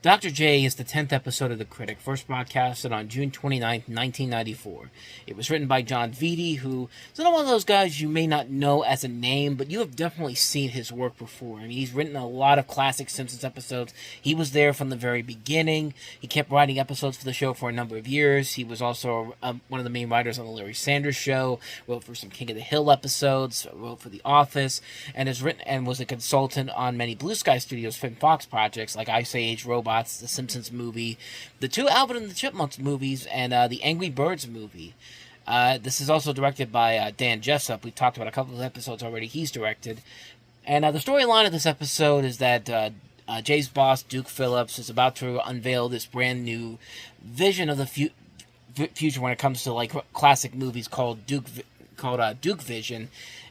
Dr. J is the 10th episode of The Critic, first broadcasted on June 29th, 1994. It was written by John Vitti, who is another one of those guys you may not know as a name, but you have definitely seen his work before. I mean, he's written a lot of classic Simpsons episodes. He was there from the very beginning. He kept writing episodes for the show for a number of years. He was also one of the main writers on The Larry Sanders Show, wrote for some King of the Hill episodes, wrote for The Office, and was a consultant on many Blue Sky Studios and Fox projects like Ice Age, Robots, the Simpsons movie, the two Alvin and the Chipmunks movies, and the Angry Birds movie. This is also directed by Dan Jessup. We've talked about a couple of episodes already he's directed. And the storyline of this episode is that Jay's boss, Duke Phillips, is about to unveil this brand new vision of the future when it comes to like classic movies called Duke Vision.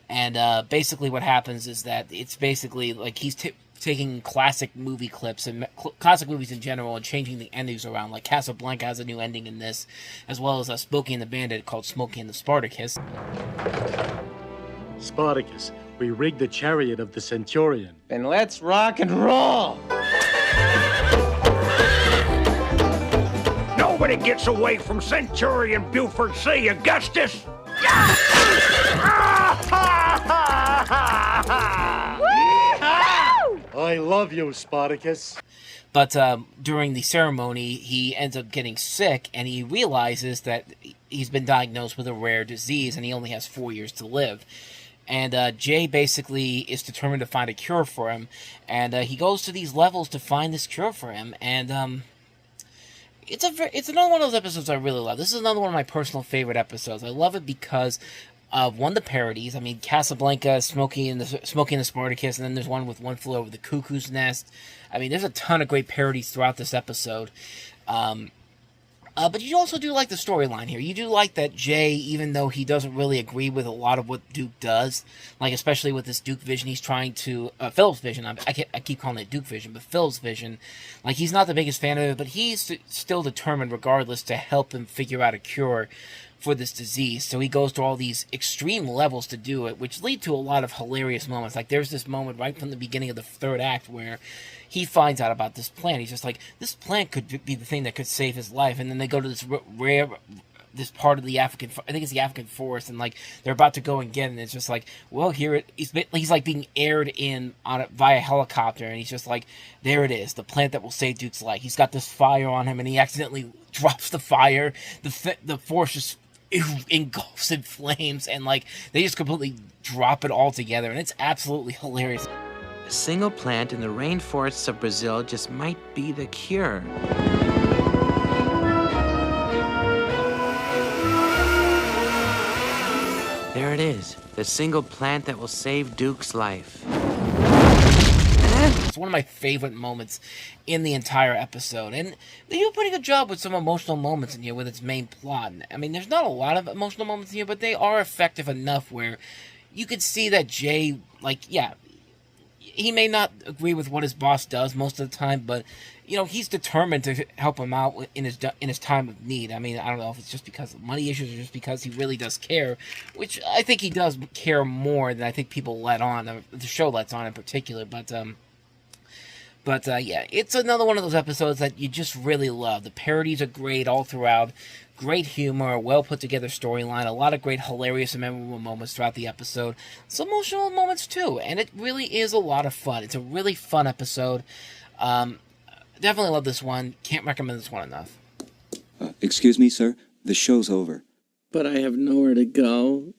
And basically what happens is that it's basically like he's taking classic movie clips and classic movies in general and changing the endings around. Like Casablanca has a new ending in this, as well as Smokey and the Bandit called Smokey and the Spartacus. Spartacus, we rigged the chariot of the Centurion. Then let's rock and roll! Nobody gets away from Centurion Buford C. Augustus! I love you, Spartacus. But during the ceremony, he ends up getting sick, and he realizes that he's been diagnosed with a rare disease, and he only has 4 years to live. And Jay basically is determined to find a cure for him, and he goes to these levels to find this cure for him. And it's another one of those episodes I really love. This is another one of my personal favorite episodes. I love it because of the parodies. I mean, Casablanca, Smokey and the Spartacus, and then there's one with One Flew Over the Cuckoo's Nest. I mean, there's a ton of great parodies throughout this episode. But you also do like the storyline here. You do like that Jay, even though he doesn't really agree with a lot of what Duke does, like especially with this Duke vision, he's trying to Phillips vision. I keep calling it Duke vision, but Phil's vision. Like, he's not the biggest fan of it, but he's still determined, regardless, to help him figure out a cure for this disease. So he goes to all these extreme levels to do it, which lead to a lot of hilarious moments. Like, there's this moment right from the beginning of the third act where he finds out about this plant. He's just like, this plant could be the thing that could save his life. And then they go to this part of the I think it's the African forest, and like they're about to go and get it, and it's just like, well, he's like being aired in via helicopter, and he's just like, there it is, the plant that will save Duke's life. He's got this fire on him, and he accidentally drops the fire. The forest just engulfs in flames, and like they just completely drop it all together, and it's absolutely hilarious. A single plant in the rainforests of Brazil just might be the cure. There it is, the single plant that will save Duke's life. It's one of my favorite moments in the entire episode, and they do a pretty good job with some emotional moments in here with its main plot. I mean, there's not a lot of emotional moments in here, but they are effective enough where you can see that Jay, like, yeah, he may not agree with what his boss does most of the time, but you know, he's determined to help him out in his time of need. I mean, I don't know if it's just because of money issues or just because he really does care, which I think he does care more than I think people let on, or the show lets on in particular. But yeah, it's another one of those episodes that you just really love. The parodies are great all throughout. Great humor, well put together storyline, a lot of great hilarious and memorable moments throughout the episode. Some emotional moments too, and it really is a lot of fun. It's a really fun episode. Definitely love this one. Can't recommend this one enough. Excuse me, sir. The show's over. But I have nowhere to go.